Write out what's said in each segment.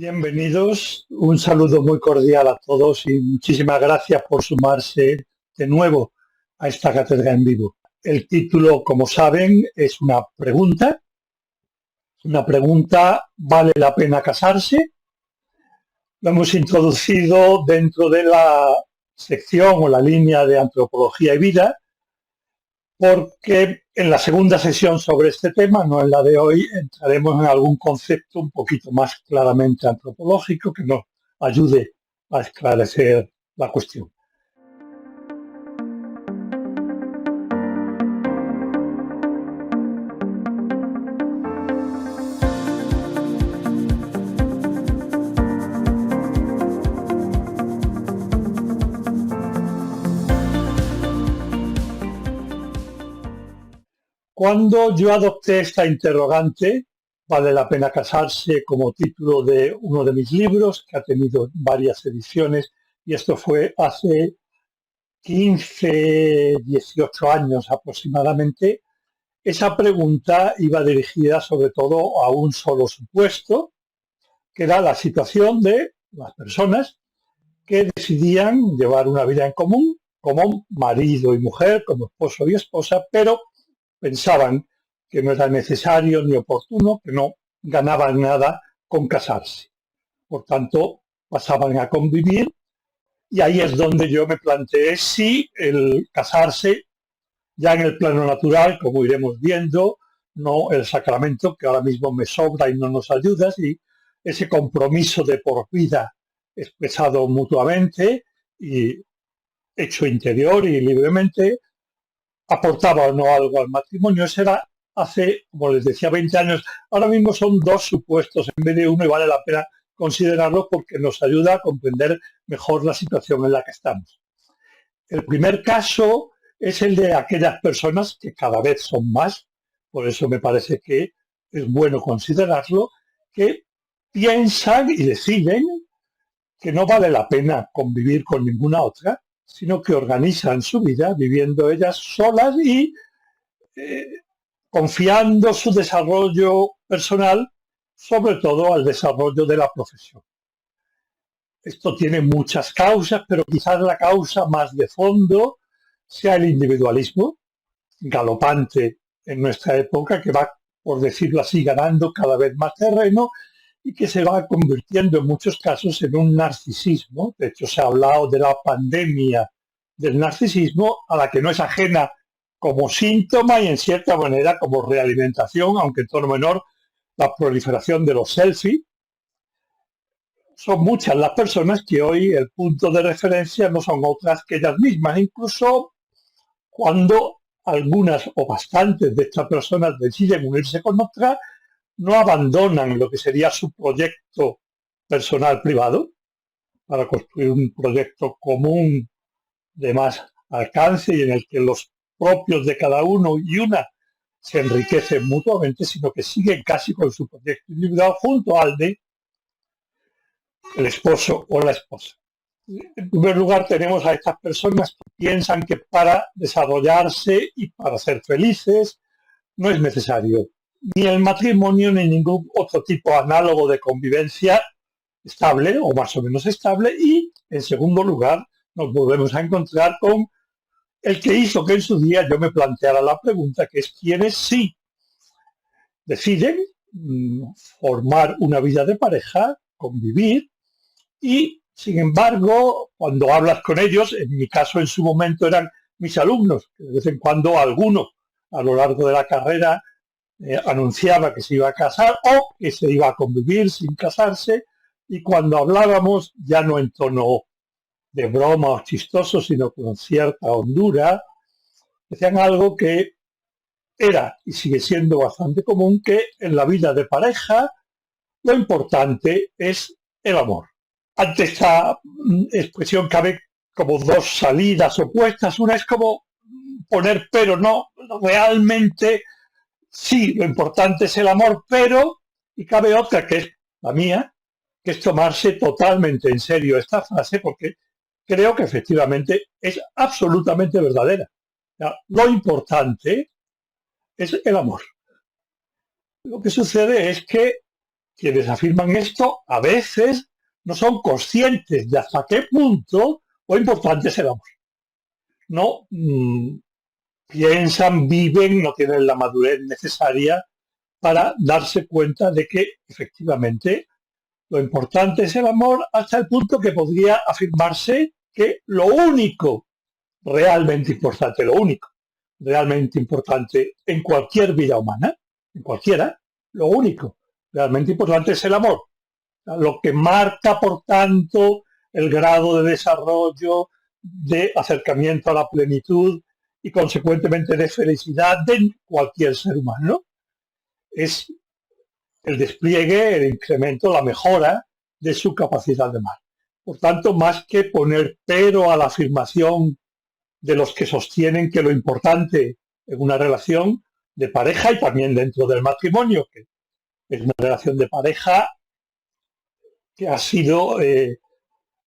Bienvenidos, un saludo muy cordial a todos y muchísimas gracias por sumarse de nuevo a esta cátedra en vivo. El título, como saben, es una pregunta. ¿Vale la pena casarse? Lo hemos introducido dentro de la sección o la línea de antropología y vida, porque en la segunda sesión sobre este tema, no en la de hoy, entraremos en algún concepto un poquito más claramente antropológico que nos ayude a esclarecer la cuestión. Cuando yo adopté esta interrogante, ¿vale la pena casarse?, como título de uno de mis libros, que ha tenido varias ediciones, y esto fue hace 15, 18 años aproximadamente, esa pregunta iba dirigida sobre todo a un solo supuesto, que era la situación de las personas que decidían llevar una vida en común, como marido y mujer, como esposo y esposa, pero pensaban que no era necesario ni oportuno, que no ganaban nada con casarse. Por tanto, pasaban a convivir y ahí es donde yo me planteé si el casarse, ya en el plano natural, como iremos viendo, no el sacramento que ahora mismo me sobra y no nos ayuda, y ese compromiso de por vida expresado mutuamente y hecho interior y libremente, aportaba o no algo al matrimonio. Eso era hace, como les decía, 20 años. Ahora mismo son dos supuestos en vez de uno y vale la pena considerarlo porque nos ayuda a comprender mejor la situación en la que estamos. El primer caso es el de aquellas personas que cada vez son más, por eso me parece que es bueno considerarlo, que piensan y deciden que no vale la pena convivir con ninguna otra, sino que organizan su vida viviendo ellas solas y confiando su desarrollo personal sobre todo al desarrollo de la profesión. Esto tiene muchas causas, pero quizás la causa más de fondo sea el individualismo galopante en nuestra época, que va, por decirlo así, ganando cada vez más terreno y que se va convirtiendo en muchos casos en un narcisismo. De hecho, se ha hablado de la pandemia del narcisismo, a la que no es ajena como síntoma y en cierta manera como realimentación, aunque en tono menor, la proliferación de los selfies. Son muchas las personas que hoy el punto de referencia no son otras que ellas mismas, incluso cuando algunas o bastantes de estas personas deciden unirse con otras, no abandonan lo que sería su proyecto personal privado para construir un proyecto común de más alcance y en el que los propios de cada uno y una se enriquecen mutuamente, sino que siguen casi con su proyecto individual junto al de el esposo o la esposa. En primer lugar, tenemos a estas personas que piensan que para desarrollarse y para ser felices no es necesario ni el matrimonio ni ningún otro tipo análogo de convivencia estable o más o menos estable. Y, en segundo lugar, nos volvemos a encontrar con el que hizo que en su día yo me planteara la pregunta, que es quiénes sí deciden formar una vida de pareja, convivir, y sin embargo, cuando hablas con ellos, en mi caso en su momento eran mis alumnos, que de vez en cuando alguno a lo largo de la carrera anunciaba que se iba a casar o que se iba a convivir sin casarse, y cuando hablábamos, ya no en tono de broma o chistoso, sino con cierta hondura, decían algo que era y sigue siendo bastante común, que en la vida de pareja lo importante es el amor. Ante esta expresión cabe como dos salidas opuestas. Una es como poner pero, no, realmente sí, lo importante es el amor, pero, y cabe otra que es la mía, que es tomarse totalmente en serio esta frase, porque creo que efectivamente es absolutamente verdadera. O sea, lo importante es el amor. Lo que sucede es que quienes afirman esto a veces no son conscientes de hasta qué punto lo importante es el amor. No piensan, viven, no tienen la madurez necesaria para darse cuenta de que efectivamente lo importante es el amor, hasta el punto que podría afirmarse que lo único realmente importante, lo único realmente importante en cualquier vida humana, en cualquiera, lo único realmente importante es el amor. Lo que marca, por tanto, el grado de desarrollo, de acercamiento a la plenitud y, consecuentemente, de felicidad de cualquier ser humano, es el despliegue, el incremento, la mejora de su capacidad de amar. Por tanto, más que poner pero a la afirmación de los que sostienen que lo importante en una relación de pareja y también dentro del matrimonio, que es una relación de pareja que ha sido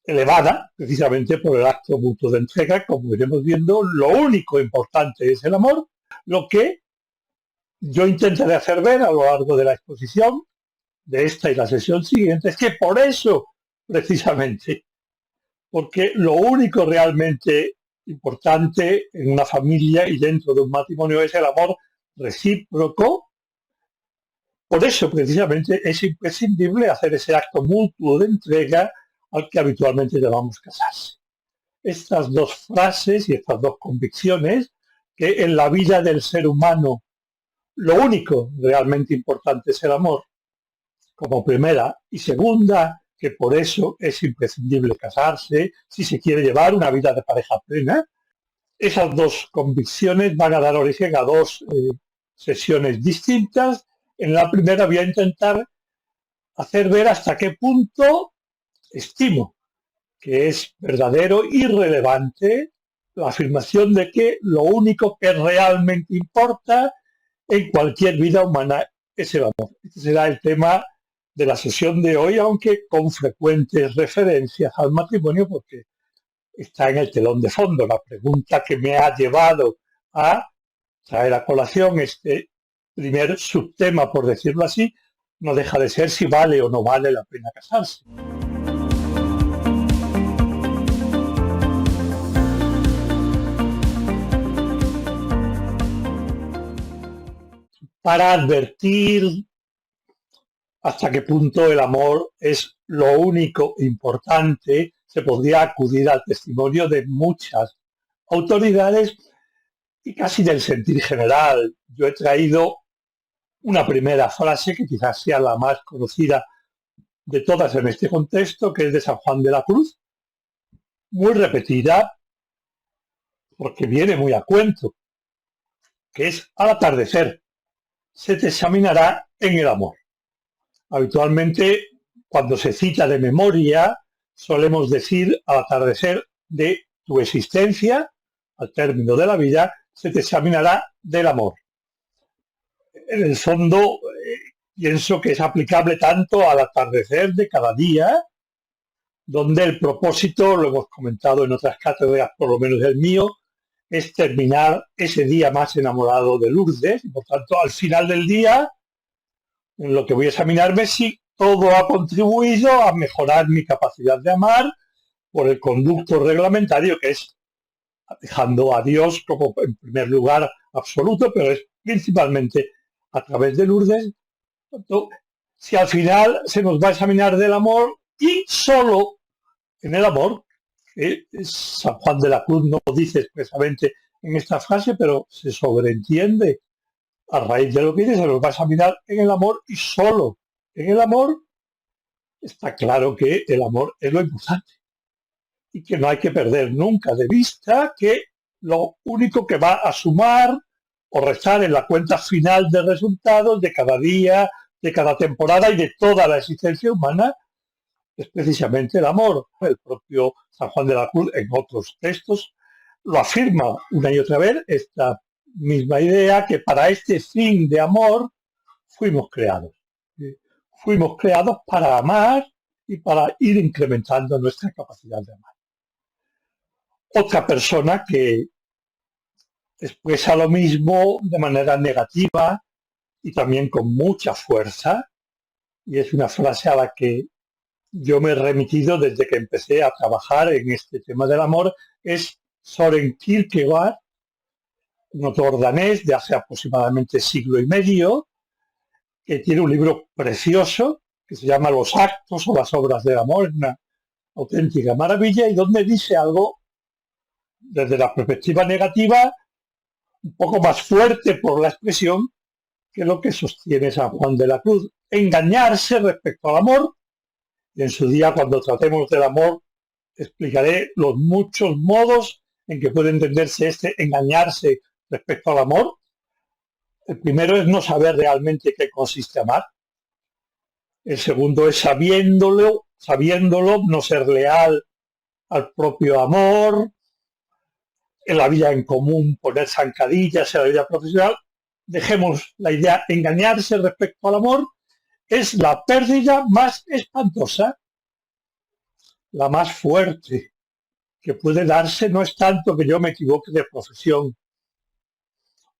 elevada precisamente por el acto mutuo de entrega, como iremos viendo, lo único importante es el amor, lo que yo intentaré hacer ver a lo largo de la exposición de esta y la sesión siguiente es que por eso, precisamente, porque lo único realmente importante en una familia y dentro de un matrimonio es el amor recíproco, por eso precisamente es imprescindible hacer ese acto mutuo de entrega al que habitualmente llamamos casarse. Estas dos frases y estas dos convicciones, que en la vida del ser humano lo único realmente importante es el amor, como primera, y segunda, que por eso es imprescindible casarse si se quiere llevar una vida de pareja plena. Esas dos convicciones van a dar origen a dos sesiones distintas. En la primera voy a intentar hacer ver hasta qué punto estimo que es verdadero y relevante la afirmación de que lo único que realmente importa en cualquier vida humana es el amor. Este será el tema de la sesión de hoy, aunque con frecuentes referencias al matrimonio, porque está en el telón de fondo. La pregunta que me ha llevado a traer a colación este primer subtema, por decirlo así, no deja de ser si vale o no vale la pena casarse. Para advertir hasta qué punto el amor es lo único importante, se podría acudir al testimonio de muchas autoridades y casi del sentir general. Yo he traído una primera frase que quizás sea la más conocida de todas en este contexto, que es de San Juan de la Cruz, muy repetida porque viene muy a cuento, que es: al atardecer se te examinará en el amor. Habitualmente, cuando se cita de memoria, solemos decir: al atardecer de tu existencia, al término de la vida, se te examinará del amor. En el fondo, pienso que es aplicable tanto al atardecer de cada día, donde el propósito, lo hemos comentado en otras cátedras, por lo menos el mío, es terminar ese día más enamorado de Lourdes, y por tanto, al final del día, en lo que voy a examinarme si todo ha contribuido a mejorar mi capacidad de amar por el conducto reglamentario, que es dejando a Dios como en primer lugar absoluto, pero es principalmente a través de Lourdes. Si al final se nos va a examinar del amor y solo en el amor, que San Juan de la Cruz no lo dice expresamente en esta frase, pero se sobreentiende a raíz de lo que dice, se nos va a examinar en el amor y solo en el amor. Está claro que el amor es lo importante y que no hay que perder nunca de vista que lo único que va a sumar o restar en la cuenta final de resultados de cada día, de cada temporada y de toda la existencia humana es precisamente el amor. El propio San Juan de la Cruz en otros textos lo afirma una y otra vez, esta misma idea, que para este fin de amor fuimos creados. Fuimos creados para amar y para ir incrementando nuestra capacidad de amar. Otra persona que expresa lo mismo de manera negativa y también con mucha fuerza, y es una frase a la que yo me he remitido desde que empecé a trabajar en este tema del amor, es Søren Kierkegaard, un autor danés de hace aproximadamente siglo y medio, que tiene un libro precioso que se llama Los actos o las obras del amor, una auténtica maravilla, y donde dice algo desde la perspectiva negativa, un poco más fuerte por la expresión, que lo que sostiene San Juan de la Cruz. Engañarse respecto al amor, y en su día, cuando tratemos del amor, explicaré los muchos modos en que puede entenderse este engañarse respecto al amor. El primero es no saber realmente qué consiste amar. El segundo es sabiéndolo, no ser leal al propio amor, en la vida en común poner zancadillas, en la vida profesional. Dejemos la idea, engañarse respecto al amor es la pérdida más espantosa, la más fuerte que puede darse. No es tanto que yo me equivoque de profesión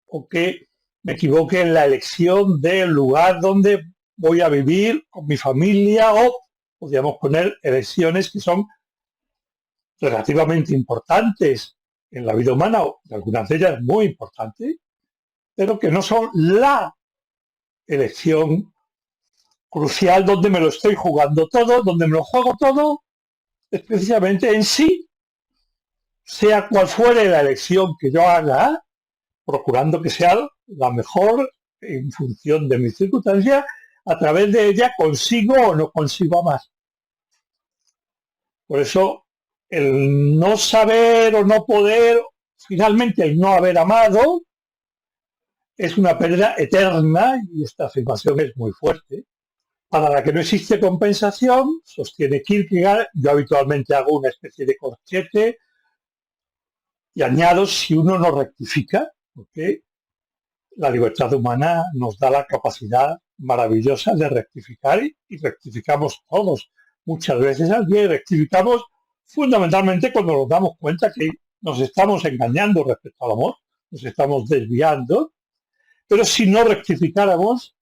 o que me equivoque en la elección del lugar donde voy a vivir con mi familia, o podríamos poner elecciones que son relativamente importantes en la vida humana, o algunas de ellas muy importantes, pero que no son la elección crucial donde me lo estoy jugando todo, donde me lo juego todo, es precisamente en sí, sea cual fuere la elección que yo haga, procurando que sea la mejor en función de mis circunstancias, a través de ella consigo o no consigo más. Por eso, el no saber o no poder, finalmente el no haber amado, es una pérdida eterna, y esta afirmación es muy fuerte, para la que no existe compensación, sostiene Kierkegaard. Yo habitualmente hago una especie de corchete y añado si uno no rectifica, porque la libertad humana nos da la capacidad maravillosa de rectificar, y rectificamos todos. Muchas veces al día rectificamos fundamentalmente cuando nos damos cuenta que nos estamos engañando respecto al amor, nos estamos desviando, pero si no rectificáramos,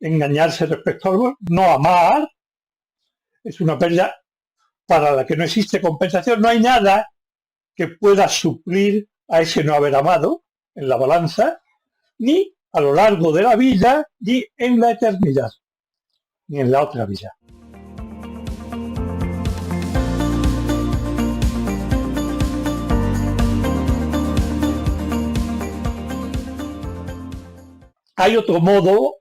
engañarse respecto al amor, no amar, es una pérdida para la que no existe compensación. No hay nada que pueda suplir a ese no haber amado en la balanza, ni a lo largo de la vida, ni en la eternidad, ni en la otra vida. Hay otro modo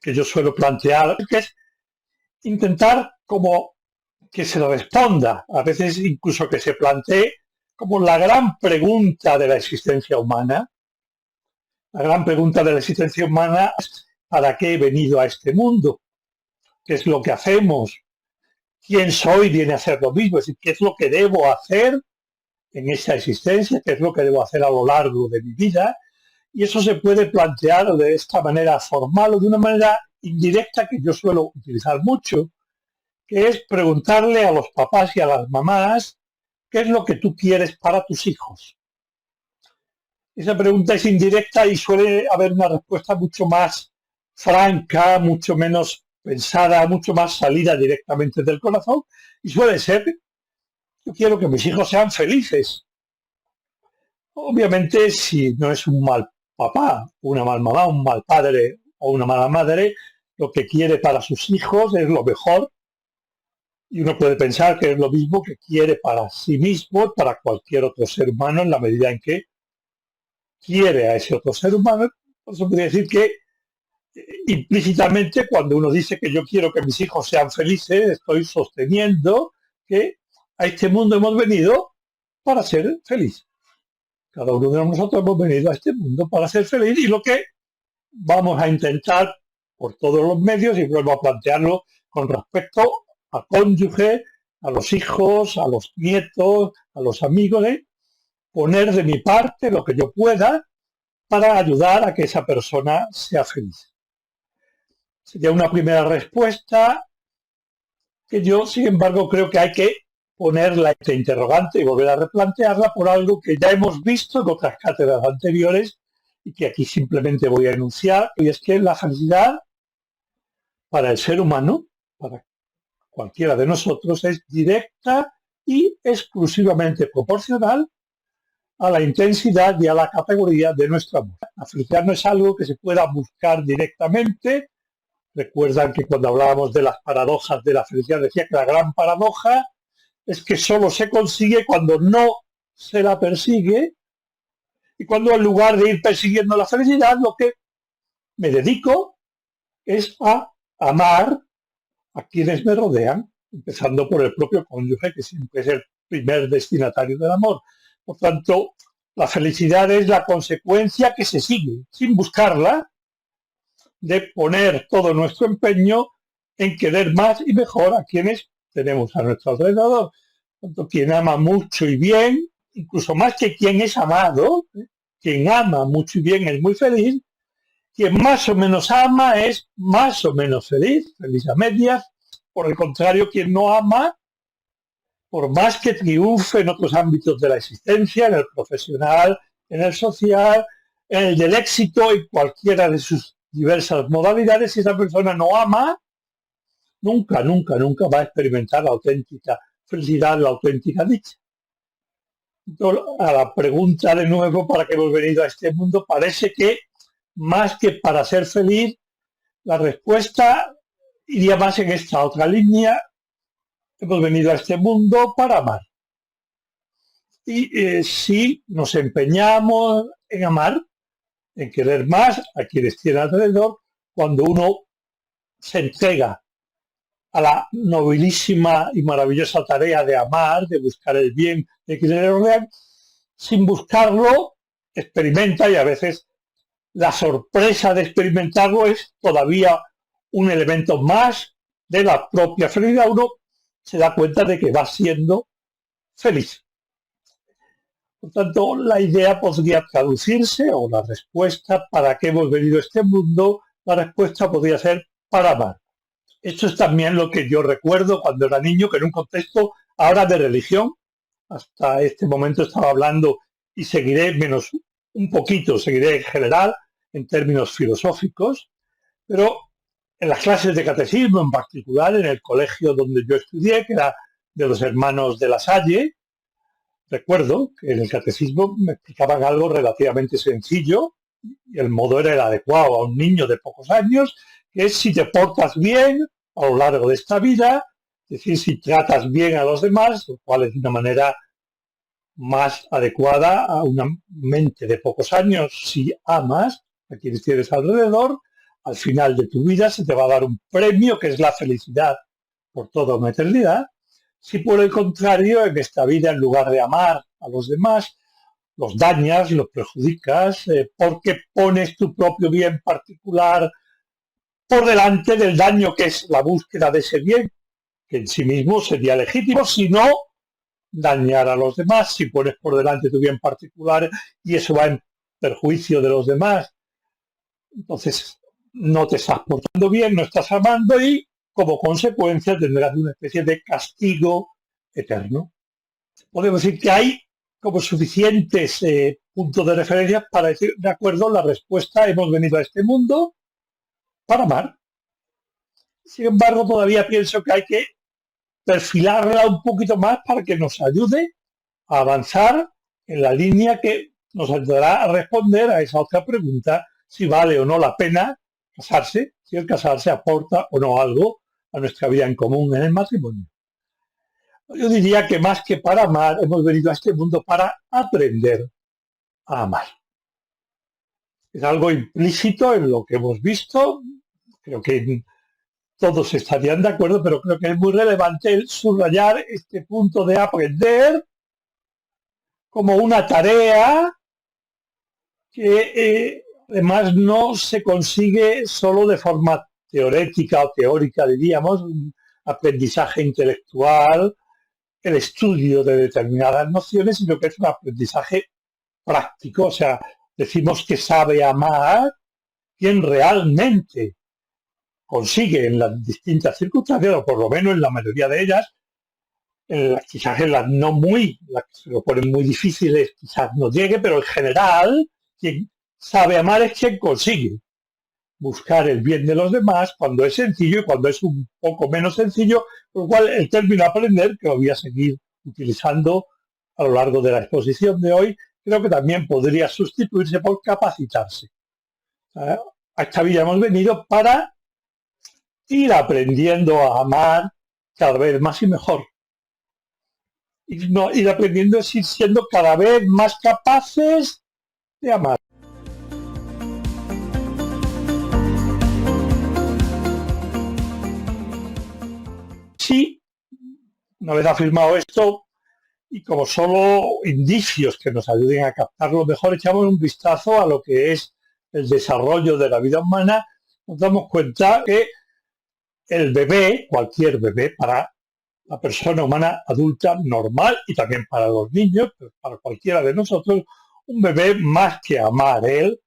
que yo suelo plantear, que es intentar como que se responda, a veces incluso que se plantee como la gran pregunta de la existencia humana. La gran pregunta de la existencia humana es: ¿para qué he venido a este mundo? ¿Qué es lo que hacemos? ¿Quién soy? Viene a ser lo mismo. Es decir, ¿qué es lo que debo hacer en esa existencia? ¿Qué es lo que debo hacer a lo largo de mi vida? Y eso se puede plantear de esta manera formal o de una manera indirecta, que yo suelo utilizar mucho, que es preguntarle a los papás y a las mamás qué es lo que tú quieres para tus hijos. Esa pregunta es indirecta y suele haber una respuesta mucho más franca, mucho menos pensada, mucho más salida directamente del corazón, y suele ser: yo quiero que mis hijos sean felices. Obviamente, si no es un mal papá, una mal mamá, un mal padre o una mala madre, lo que quiere para sus hijos es lo mejor, y uno puede pensar que es lo mismo que quiere para sí mismo, para cualquier otro ser humano, en la medida en que quiere a ese otro ser humano. Por eso podría decir que implícitamente, cuando uno dice que yo quiero que mis hijos sean felices, estoy sosteniendo que a este mundo hemos venido para ser feliz. Cada uno de nosotros hemos venido a este mundo para ser feliz, y lo que vamos a intentar por todos los medios, y vuelvo a plantearlo con respecto al cónyuge, a los hijos, a los nietos, a los amigos, poner de mi parte lo que yo pueda para ayudar a que esa persona sea feliz. Sería una primera respuesta que yo, sin embargo, creo que hay que ponerla entre interrogante y volver a replantearla por algo que ya hemos visto en otras cátedras anteriores y que aquí simplemente voy a enunciar, y es que la felicidad para el ser humano para cualquiera de nosotros es directa y exclusivamente proporcional a la intensidad y a la categoría de nuestro amor. La felicidad no es algo que se pueda buscar directamente. Recuerdan que cuando hablábamos de las paradojas de la felicidad decía que la gran paradoja es que solo se consigue cuando no se la persigue y cuando en lugar de ir persiguiendo la felicidad lo que me dedico es a amar a quienes me rodean, empezando por el propio cónyuge, que siempre es el primer destinatario del amor. Por tanto, la felicidad es la consecuencia que se sigue, sin buscarla, de poner todo nuestro empeño en querer más y mejor a quienes tenemos a nuestro alrededor. Por tanto, quien ama mucho y bien, incluso más que quien es amado, quien ama mucho y bien es muy feliz. Quien más o menos ama es más o menos feliz, feliz a medias. Por el contrario, quien no ama, por más que triunfe en otros ámbitos de la existencia, en el profesional, en el social, en el del éxito, en cualquiera de sus diversas modalidades, si esa persona no ama, nunca va a experimentar la auténtica felicidad, la auténtica dicha. Entonces, a la pregunta de nuevo, ¿para qué hemos venido a este mundo? Parece que más que para ser feliz, la respuesta iría más en esta otra línea. Hemos venido a este mundo para amar. Y si nos empeñamos en amar, en querer más a quienes tienen alrededor, cuando uno se entrega a la nobilísima y maravillosa tarea de amar, de buscar el bien de quienes le rodean, sin buscarlo, experimenta, y a veces la sorpresa de experimentarlo es todavía un elemento más de la propia felicidad. Uno se da cuenta de que va siendo feliz. Por tanto, la idea podría traducirse, o la respuesta, ¿para qué hemos venido a este mundo? La respuesta podría ser para amar. Esto es también lo que yo recuerdo cuando era niño, que en un contexto ahora de religión, hasta este momento estaba hablando y seguiré menos un poquito, seguiré en general en términos filosóficos, pero en las clases de catecismo, en particular en el colegio donde yo estudié, que era de los hermanos de La Salle, recuerdo que en el catecismo me explicaban algo relativamente sencillo y el modo era el adecuado a un niño de pocos años, que es si te portas bien a lo largo de esta vida, es decir, si tratas bien a los demás, lo cual es de una manera más adecuada a una mente de pocos años. Si amas a quienes tienes alrededor, al final de tu vida se te va a dar un premio que es la felicidad por toda una eternidad. Si por el contrario, en esta vida, en lugar de amar a los demás, los dañas, los perjudicas, porque pones tu propio bien particular por delante del daño que es la búsqueda de ese bien, que en sí mismo sería legítimo, si no dañar a los demás, si pones por delante tu bien particular y eso va en perjuicio de los demás, entonces no te estás portando bien, no estás amando y como consecuencia tendrás una especie de castigo eterno. Podemos decir que hay como suficientes puntos de referencia para decir, de acuerdo, la respuesta, hemos venido a este mundo para amar. Sin embargo, todavía pienso que hay que perfilarla un poquito más para que nos ayude a avanzar en la línea que nos ayudará a responder a esa otra pregunta, si vale o no la pena casarse, si el casarse aporta o no algo a nuestra vida en común en el matrimonio. Yo diría que más que para amar, hemos venido a este mundo para aprender a amar. Es algo implícito en lo que hemos visto, creo que todos estarían de acuerdo, pero creo que es muy relevante el subrayar este punto de aprender como una tarea que además no se consigue solo de forma teorética o teórica, diríamos, un aprendizaje intelectual, el estudio de determinadas nociones, sino que es un aprendizaje práctico. O sea, decimos que sabe amar quien realmente consigue en las distintas circunstancias, o por lo menos en la mayoría de ellas, quizás en las no muy, las que se lo ponen muy difíciles, quizás no llegue, pero en general, quien sabe amar es quien consigue buscar el bien de los demás cuando es sencillo y cuando es un poco menos sencillo, por lo cual el término aprender, que lo voy a seguir utilizando a lo largo de la exposición de hoy, creo que también podría sustituirse por capacitarse. A esta vida hemos venido para ir aprendiendo a amar cada vez más y mejor. Ir aprendiendo es ir siendo cada vez más capaces de amar. Sí, una vez afirmado esto, y como solo indicios que nos ayuden a captarlo mejor, echamos un vistazo a lo que es el desarrollo de la vida humana, nos damos cuenta que el bebé, cualquier bebé, para la persona humana adulta normal y también para los niños, pero para cualquiera de nosotros, un bebé más que amar él,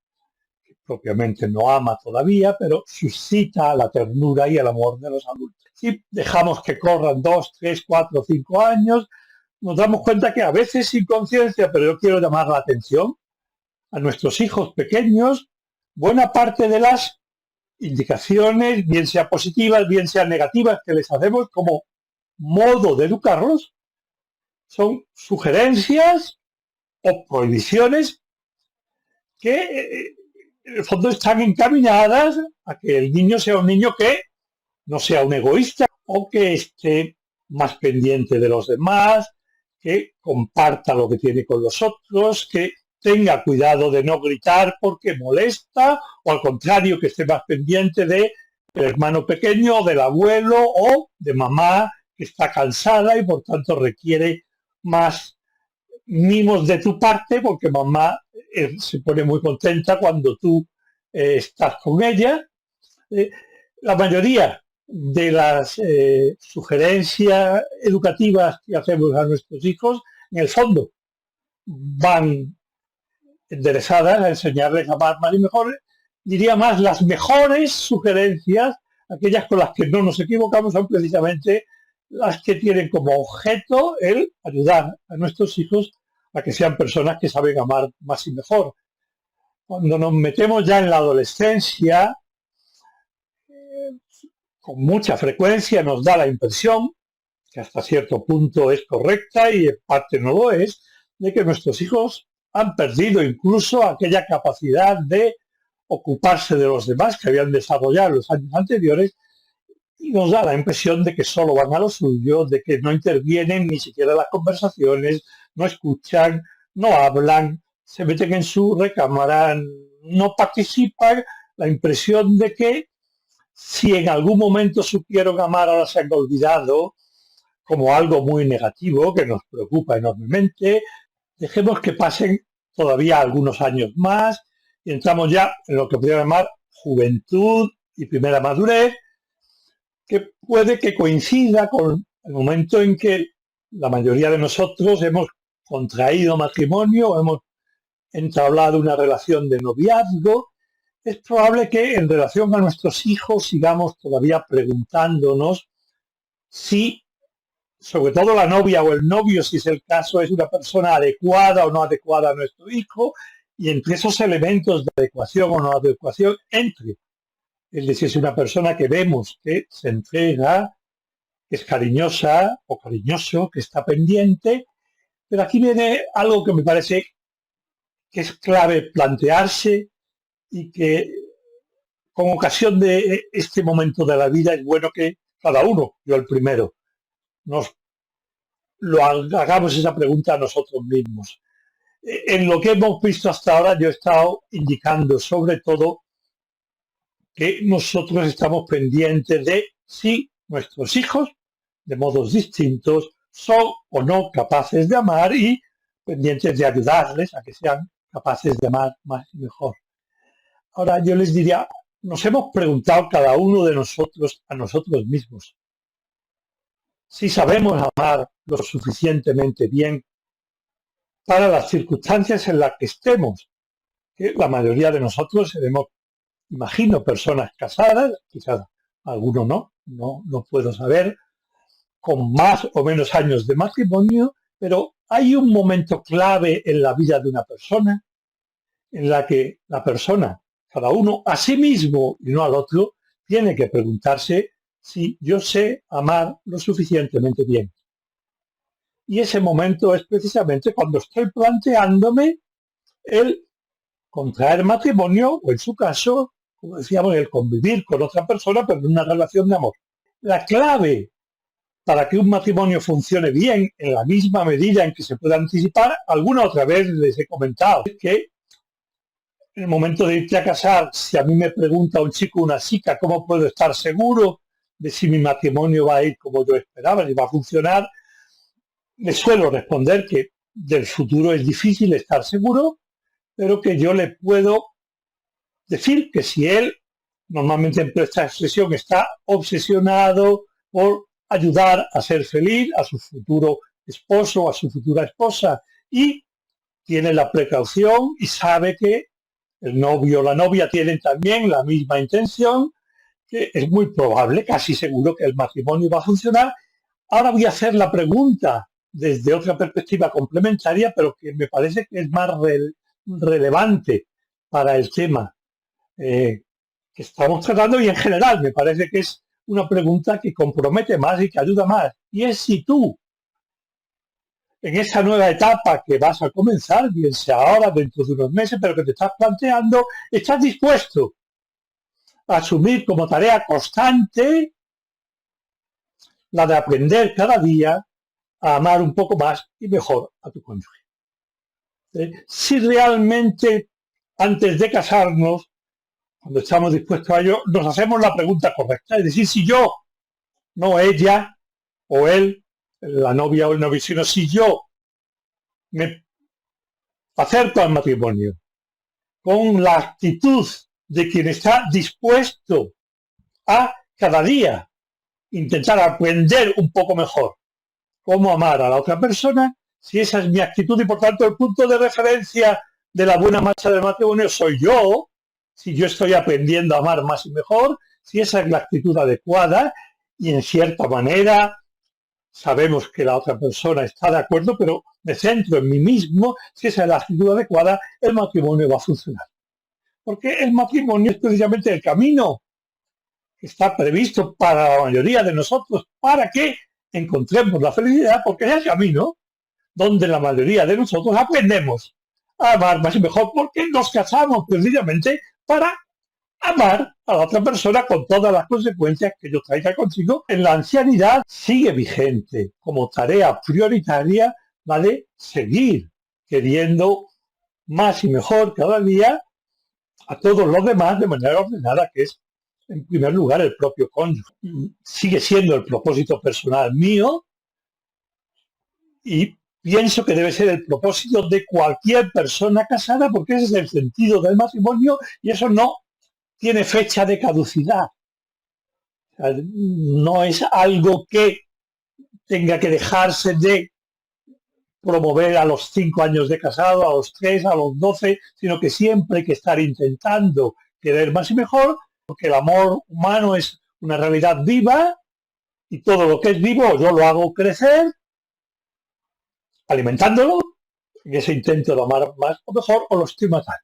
que propiamente no ama todavía, pero suscita la ternura y el amor de los adultos. Si dejamos que corran 2, 3, 4, 5 años, nos damos cuenta que a veces sin conciencia, pero yo quiero llamar la atención a nuestros hijos pequeños, buena parte de las indicaciones, bien sean positivas, bien sean negativas, que les hacemos como modo de educarlos, son sugerencias o prohibiciones que en el fondo están encaminadas a que el niño sea un niño que no sea un egoísta o que esté más pendiente de los demás, que comparta lo que tiene con los otros, que tenga cuidado de no gritar porque molesta, o al contrario, que esté más pendiente del hermano pequeño, o del abuelo, o de mamá, que está cansada y por tanto requiere más mimos de tu parte, porque mamá se pone muy contenta cuando tú estás con ella. La mayoría de las sugerencias educativas que hacemos a nuestros hijos, en el fondo, van enderezadas a enseñarles a amar más y mejor. Diría más, las mejores sugerencias, aquellas con las que no nos equivocamos, son precisamente las que tienen como objeto el ayudar a nuestros hijos a que sean personas que saben amar más y mejor. Cuando nos metemos ya en la adolescencia, con mucha frecuencia nos da la impresión, que hasta cierto punto es correcta y en parte no lo es, de que nuestros hijos han perdido incluso aquella capacidad de ocuparse de los demás que habían desarrollado en los años anteriores, y nos da la impresión de que solo van a lo suyo, de que no intervienen ni siquiera en las conversaciones, no escuchan, no hablan, se meten en su recámara, no participan, la impresión de que si en algún momento supieron amar, ahora se han olvidado, como algo muy negativo que nos preocupa enormemente. Dejemos que pasen todavía algunos años más y entramos ya en lo que podríamos llamar juventud y primera madurez, que puede que coincida con el momento en que la mayoría de nosotros hemos contraído matrimonio, hemos entablado una relación de noviazgo. Es probable que en relación a nuestros hijos sigamos todavía preguntándonos si, sobre todo la novia o el novio, si es el caso, es una persona adecuada o no adecuada a nuestro hijo, y entre esos elementos de adecuación o no adecuación, entre. Es decir, es una persona que vemos que se entrega, que es cariñosa o cariñoso, que está pendiente, pero aquí viene algo que me parece que es clave plantearse y que con ocasión de este momento de la vida es bueno que cada uno, yo el primero, nos lo hagamos esa pregunta a nosotros mismos. En lo que hemos visto hasta ahora, yo he estado indicando sobre todo que nosotros estamos pendientes de si nuestros hijos, de modos distintos, son o no capaces de amar y pendientes de ayudarles a que sean capaces de amar más y mejor. Ahora yo les diría, nos hemos preguntado cada uno de nosotros a nosotros mismos si sabemos amar lo suficientemente bien para las circunstancias en las que estemos. Que la mayoría de nosotros seremos, imagino, personas casadas, quizás alguno no puedo saber, con más o menos años de matrimonio, pero hay un momento clave en la vida de una persona en la que la persona cada uno a sí mismo y no al otro, tiene que preguntarse si yo sé amar lo suficientemente bien. Y ese momento es precisamente cuando estoy planteándome el contraer matrimonio o, en su caso, como decíamos, el convivir con otra persona, pero en una relación de amor. La clave para que un matrimonio funcione bien en la misma medida en que se pueda anticipar, alguna otra vez les he comentado que en el momento de irte a casar, si a mí me pregunta un chico o una chica cómo puedo estar seguro de si mi matrimonio va a ir como yo esperaba, si va a funcionar, le suelo responder que del futuro es difícil estar seguro, pero que yo le puedo decir que si él, normalmente en esta expresión, está obsesionado por ayudar a ser feliz a su futuro esposo o a su futura esposa y tiene la precaución y sabe que el novio o la novia tienen también la misma intención, que es muy probable, casi seguro, que el matrimonio va a funcionar. Ahora voy a hacer la pregunta desde otra perspectiva complementaria, pero que me parece que es más relevante para el tema que estamos tratando y en general me parece que es una pregunta que compromete más y que ayuda más. Y es si tú, en esa nueva etapa que vas a comenzar, bien sea ahora, dentro de unos meses, pero que te estás planteando, estás dispuesto a asumir como tarea constante la de aprender cada día a amar un poco más y mejor a tu cónyuge. Si realmente antes de casarnos, cuando estamos dispuestos a ello, nos hacemos la pregunta correcta, es decir, si yo, no ella o él, la novia o el novio, sino si yo me acerco al matrimonio con la actitud de quien está dispuesto a cada día intentar aprender un poco mejor cómo amar a la otra persona, si esa es mi actitud y por tanto el punto de referencia de la buena marcha del matrimonio soy yo, si yo estoy aprendiendo a amar más y mejor, si esa es la actitud adecuada y en cierta manera sabemos que la otra persona está de acuerdo, pero me centro en mí mismo, si esa es la actitud adecuada, el matrimonio va a funcionar. Porque el matrimonio es precisamente el camino que está previsto para la mayoría de nosotros para que encontremos la felicidad, porque es el camino donde la mayoría de nosotros aprendemos a amar más y mejor, porque nos casamos precisamente para amar a la otra persona con todas las consecuencias que ello traiga consigo. En la ancianidad sigue vigente como tarea prioritaria la de seguir queriendo más y mejor cada día a todos los demás de manera ordenada, que es en primer lugar el propio cónyuge. Sigue siendo el propósito personal mío y pienso que debe ser el propósito de cualquier persona casada, porque ese es el sentido del matrimonio y eso no tiene fecha de caducidad. O sea, no es algo que tenga que dejarse de promover a los 5 años de casado, a los 3, a los 12, sino que siempre hay que estar intentando querer más y mejor, porque el amor humano es una realidad viva y todo lo que es vivo yo lo hago crecer alimentándolo en ese intento de amar más o mejor o lo estoy matando.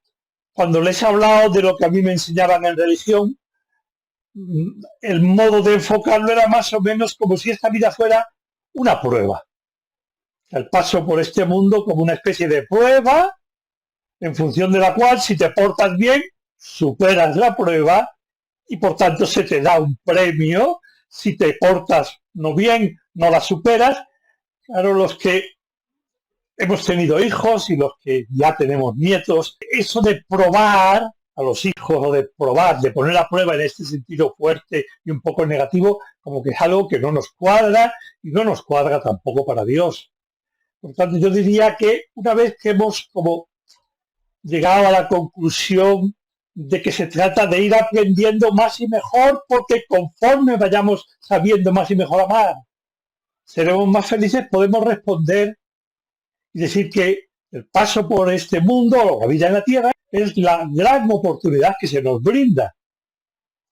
Cuando les he hablado de lo que a mí me enseñaban en religión, el modo de enfocarlo era más o menos como si esta vida fuera una prueba. El paso por este mundo como una especie de prueba en función de la cual si te portas bien superas la prueba y por tanto se te da un premio. Si te portas no bien, no la superas. Claro, los que hemos tenido hijos y los que ya tenemos nietos, eso de probar a los hijos o de probar, de poner a prueba en este sentido fuerte y un poco negativo, como que es algo que no nos cuadra y no nos cuadra tampoco para Dios. Por tanto, yo diría que una vez que hemos como llegado a la conclusión de que se trata de ir aprendiendo más y mejor, porque conforme vayamos sabiendo más y mejor amar, seremos más felices, podemos responder y decir que el paso por este mundo, o la vida en la tierra, es la gran oportunidad que se nos brinda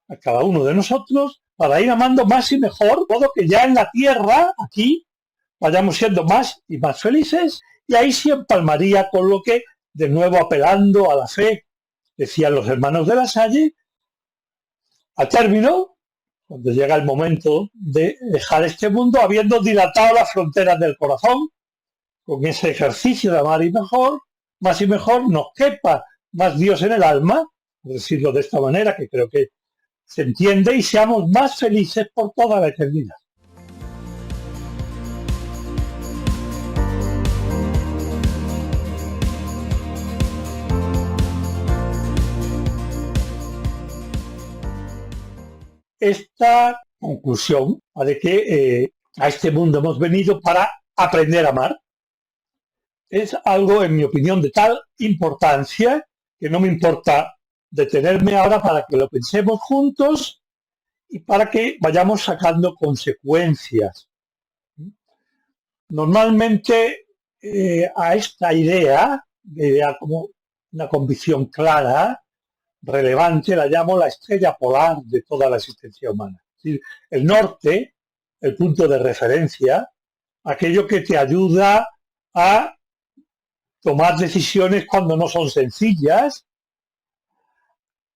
a cada uno de nosotros para ir amando más y mejor, todo que ya en la tierra, aquí, vayamos siendo más y más felices, y ahí sí empalmaría con lo que, de nuevo apelando a la fe decían los hermanos de La Salle, a término, cuando llega el momento de dejar este mundo, habiendo dilatado las fronteras del corazón, con ese ejercicio de amar y mejor, más y mejor, nos quepa más Dios en el alma, por decirlo de esta manera, que creo que se entiende, y seamos más felices por toda la eternidad. Esta conclusión de que a este mundo hemos venido para aprender a amar es algo, en mi opinión, de tal importancia que no me importa detenerme ahora para que lo pensemos juntos y para que vayamos sacando consecuencias. Normalmente a esta idea como una convicción clara, relevante, la llamo la estrella polar de toda la existencia humana. Es decir, el norte, el punto de referencia, aquello que te ayuda a tomar decisiones cuando no son sencillas,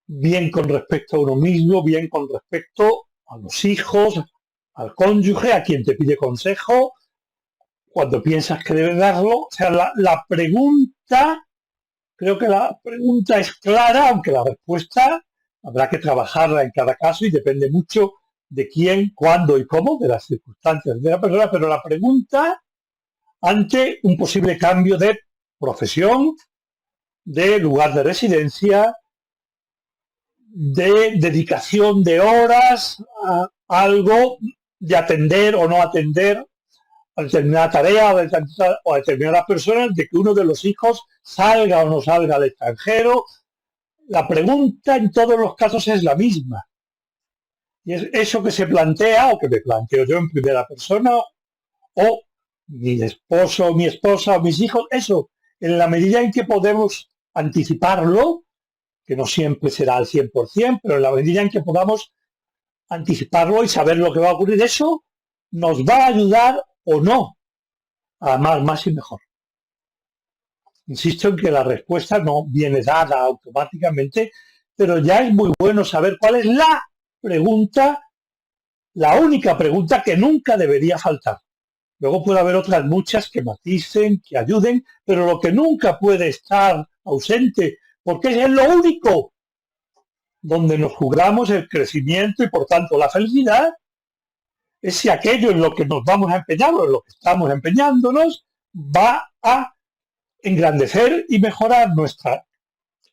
bien con respecto a uno mismo, bien con respecto a los hijos, al cónyuge, a quien te pide consejo, cuando piensas que debes darlo. O sea, la pregunta, creo que la pregunta es clara, aunque la respuesta habrá que trabajarla en cada caso y depende mucho de quién, cuándo y cómo, de las circunstancias de la persona, pero la pregunta ante un posible cambio de profesión, de lugar de residencia, de dedicación de horas a algo, de atender o no atender a determinada tarea o a determinadas personas, de que uno de los hijos salga o no salga al extranjero. La pregunta en todos los casos es la misma. Y es eso que se plantea o que me planteo yo en primera persona o mi esposo o mi esposa o mis hijos. Eso, en la medida en que podemos anticiparlo, que no siempre será al 100%, pero en la medida en que podamos anticiparlo y saber lo que va a ocurrir, eso nos va a ayudar o no a amar más y mejor. Insisto en que la respuesta no viene dada automáticamente, pero ya es muy bueno saber cuál es la pregunta, la única pregunta que nunca debería faltar. Luego puede haber otras muchas que maticen, que ayuden, pero lo que nunca puede estar ausente, porque es lo único donde nos jugamos el crecimiento y por tanto la felicidad, es si aquello en lo que nos vamos a empeñar o en lo que estamos empeñándonos va a engrandecer y mejorar nuestra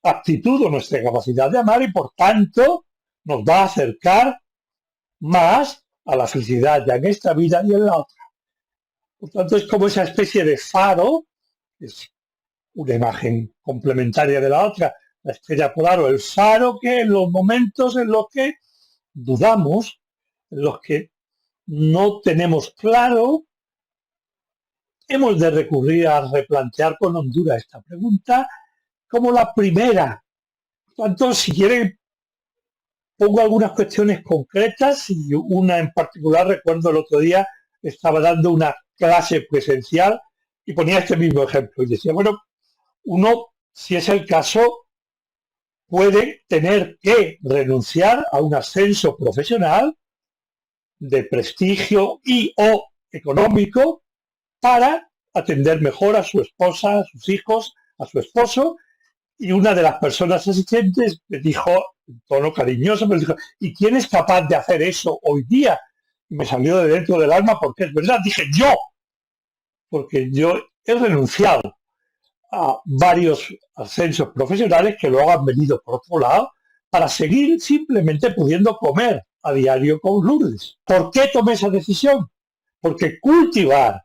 aptitud o nuestra capacidad de amar y por tanto nos va a acercar más a la felicidad ya en esta vida y en la otra. Por tanto, es como esa especie de faro, es una imagen complementaria de la otra, la estrella polar o el faro, que en los momentos en los que dudamos, en los que no tenemos claro, hemos de recurrir a replantear con hondura esta pregunta como la primera. Por tanto, si quieren, pongo algunas cuestiones concretas y una en particular. Recuerdo el otro día estaba dando una clase presencial y ponía este mismo ejemplo y decía, bueno, uno, si es el caso, puede tener que renunciar a un ascenso profesional de prestigio y o económico para atender mejor a su esposa, a sus hijos, a su esposo. Y una de las personas asistentes me dijo, en tono cariñoso, me dijo, ¿y quién es capaz de hacer eso hoy día? Y me salió de dentro del alma porque es verdad. Dije, yo, porque yo he renunciado a varios ascensos profesionales que luego han venido por otro lado para seguir simplemente pudiendo comer a diario con Lourdes. ¿Por qué tomé esa decisión? Porque cultivar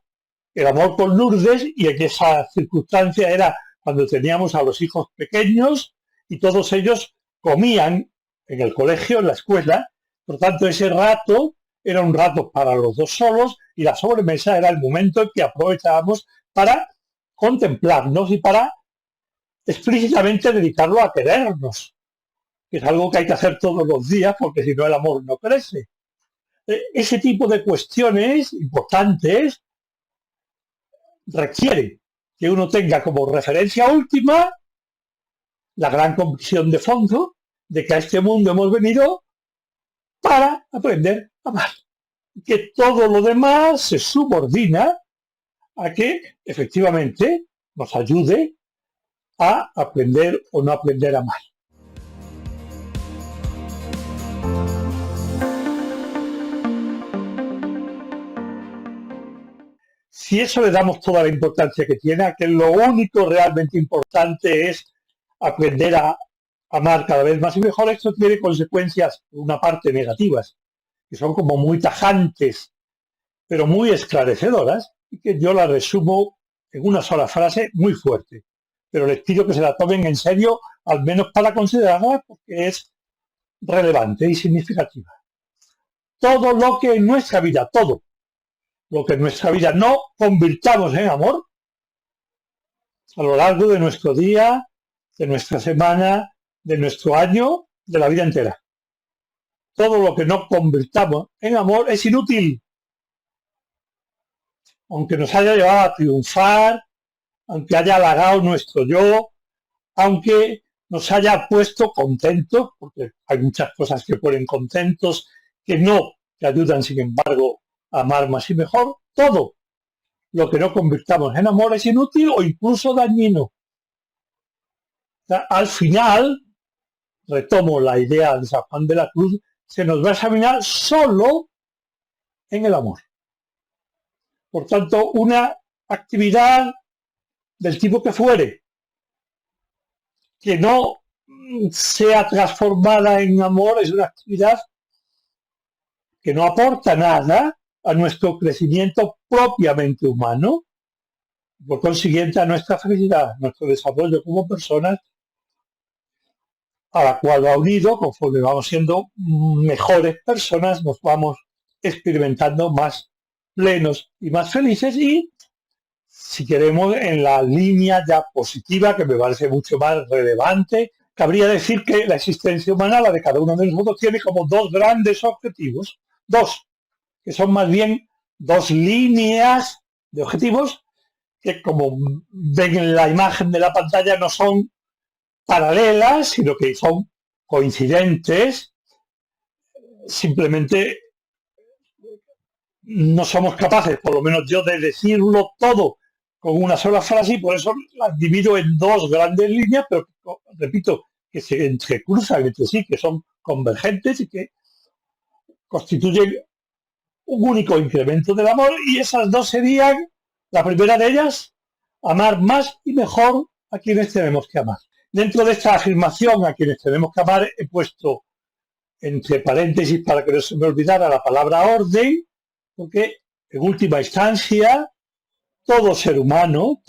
el amor con Lourdes, y en esa circunstancia era cuando teníamos a los hijos pequeños y todos ellos comían en el colegio, en la escuela, por tanto ese rato era un rato para los dos solos y la sobremesa era el momento en que aprovechábamos para contemplarnos y para explícitamente dedicarlo a querernos, que es algo que hay que hacer todos los días porque si no el amor no crece. Ese tipo de cuestiones importantes requieren que uno tenga como referencia última la gran convicción de fondo de que a este mundo hemos venido para aprender a amar. Que todo lo demás se subordina a que efectivamente nos ayude a aprender o no aprender a amar. Si eso le damos toda la importancia que tiene, a que lo único realmente importante es aprender a amar cada vez más y mejor, esto tiene consecuencias, por una parte, negativas, que son como muy tajantes, pero muy esclarecedoras, y que yo las resumo en una sola frase muy fuerte. Pero les pido que se la tomen en serio, al menos para considerarla, porque es relevante y significativa. Todo lo que en nuestra vida, todo lo que en nuestra vida no convirtamos en amor, a lo largo de nuestro día, de nuestra semana, de nuestro año, de la vida entera. Todo lo que no convirtamos en amor es inútil. Aunque nos haya llevado a triunfar, aunque haya halagado nuestro yo, aunque nos haya puesto contentos, porque hay muchas cosas que ponen contentos, que no te ayudan, sin embargo, a amar más y mejor, todo lo que no convirtamos en amor es inútil o incluso dañino. O sea, al final, retomo la idea de San Juan de la Cruz, se nos va a examinar solo en el amor. Por tanto, una actividad del tipo que fuere, que no sea transformada en amor, es una actividad que no aporta nada a nuestro crecimiento propiamente humano, por consiguiente a nuestra felicidad, nuestro desarrollo como personas, a la cual va unido, conforme vamos siendo mejores personas, nos vamos experimentando más plenos y más felices y, si queremos, en la línea ya positiva, que me parece mucho más relevante, cabría decir que la existencia humana, la de cada uno de nosotros, tiene como dos grandes objetivos, dos, que son más bien dos líneas de objetivos que, como ven en la imagen de la pantalla, no son paralelas, sino que son coincidentes. Simplemente no somos capaces, por lo menos yo, de decirlo todo con una sola frase, y por eso las divido en dos grandes líneas, pero repito, que se entrecruzan entre sí, que son convergentes y que constituyen un único incremento del amor, y esas dos serían, la primera de ellas, amar más y mejor a quienes tenemos que amar. Dentro de esta afirmación, a quienes tenemos que amar, he puesto entre paréntesis, para que no se me olvidara, la palabra orden, porque en última instancia todo ser humano,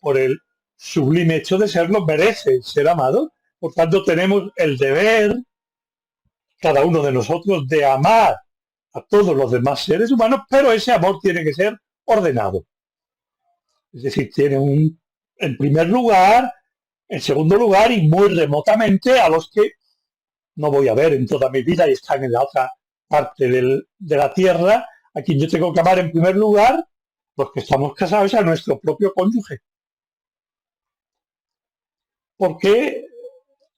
por el sublime hecho de serlo, merece ser amado. Por tanto, tenemos el deber, cada uno de nosotros, de amar a todos los demás seres humanos, pero ese amor tiene que ser ordenado. Es decir, tiene en primer lugar, en segundo lugar y muy remotamente a los que no voy a ver en toda mi vida y están en la otra parte de la tierra, a quien yo tengo que amar en primer lugar, los que estamos casados, a nuestro propio cónyuge. Porque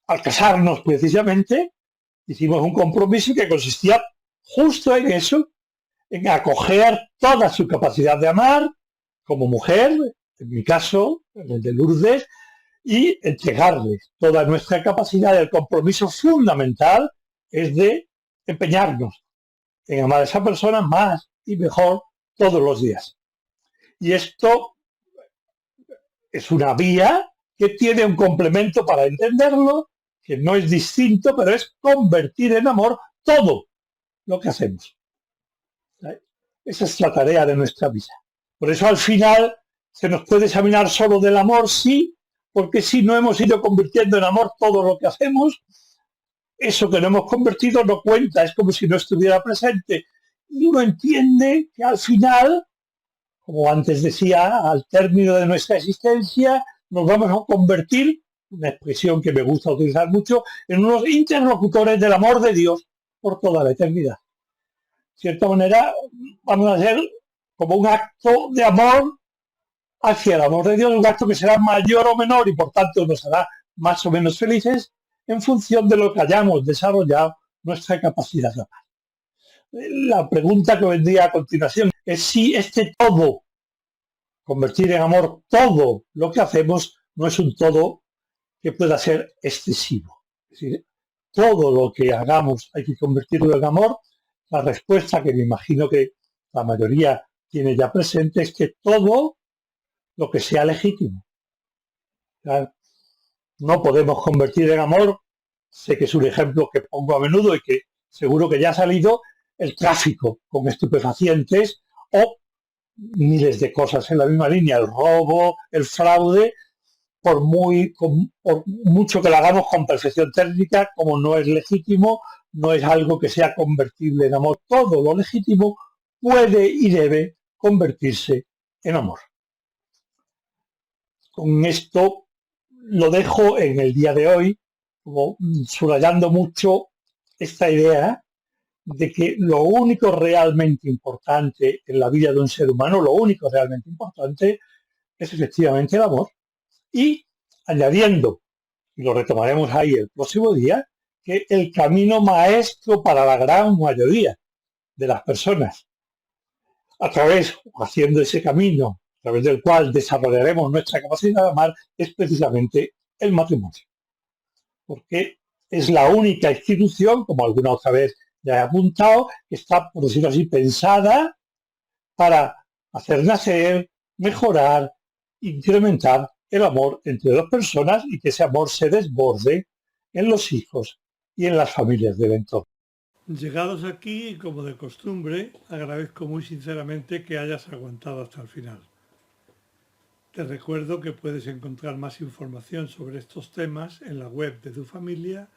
al casarnos precisamente hicimos un compromiso que consistía justo en eso, en acoger toda su capacidad de amar como mujer, en mi caso, en el de Lourdes, y entregarles toda nuestra capacidad. El compromiso fundamental es de empeñarnos en amar a esa persona más y mejor todos los días. Y esto es una vía que tiene un complemento para entenderlo, que no es distinto, pero es convertir en amor todo lo que hacemos. Esa es la tarea de nuestra vida. Por eso al final se nos puede examinar solo del amor, sí, porque si no hemos ido convirtiendo en amor todo lo que hacemos, eso que no hemos convertido no cuenta, es como si no estuviera presente. Y uno entiende que al final, como antes decía, al término de nuestra existencia, nos vamos a convertir, una expresión que me gusta utilizar mucho, en unos interlocutores del amor de Dios por toda la eternidad. De cierta manera, vamos a ser como un acto de amor hacia el amor de Dios, un acto que será mayor o menor y por tanto nos hará más o menos felices en función de lo que hayamos desarrollado nuestra capacidad de amar. La pregunta que vendría a continuación es si este todo, convertir en amor todo lo que hacemos, no es un todo que pueda ser excesivo. Es decir, todo lo que hagamos hay que convertirlo en amor. La respuesta que me imagino que la mayoría tiene ya presente es que todo lo que sea legítimo. ¿Ya? No podemos convertir en amor, sé que es un ejemplo que pongo a menudo y que seguro que ya ha salido, el tráfico con estupefacientes o miles de cosas en la misma línea, el robo, el fraude, por mucho que lo hagamos con perfección técnica, como no es legítimo, no es algo que sea convertible en amor. Todo lo legítimo puede y debe convertirse en amor. Con esto lo dejo en el día de hoy, como subrayando mucho esta idea de que lo único realmente importante en la vida de un ser humano, lo único realmente importante es efectivamente el amor. Y añadiendo, y lo retomaremos ahí el próximo día, que el camino maestro para la gran mayoría de las personas, haciendo ese camino, a través del cual desarrollaremos nuestra capacidad de amar, es precisamente el matrimonio. Porque es la única institución, como alguna otra vez ya he apuntado, que está, por decirlo así, pensada para hacer nacer, mejorar, incrementar el amor entre dos personas y que ese amor se desborde en los hijos y en las familias del entorno. Llegados aquí, y como de costumbre, agradezco muy sinceramente que hayas aguantado hasta el final. Te recuerdo que puedes encontrar más información sobre estos temas en la web de Tu Familia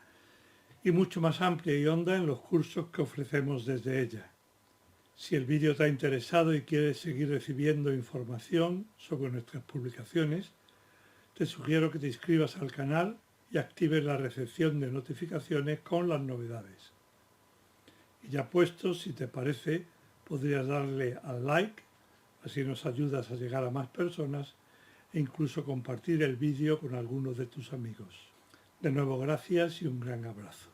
y mucho más amplia y honda en los cursos que ofrecemos desde ella. Si el vídeo te ha interesado y quieres seguir recibiendo información sobre nuestras publicaciones, te sugiero que te inscribas al canal y actives la recepción de notificaciones con las novedades. Y ya puesto, si te parece, podrías darle al like, así nos ayudas a llegar a más personas e incluso compartir el vídeo con algunos de tus amigos. De nuevo, gracias y un gran abrazo.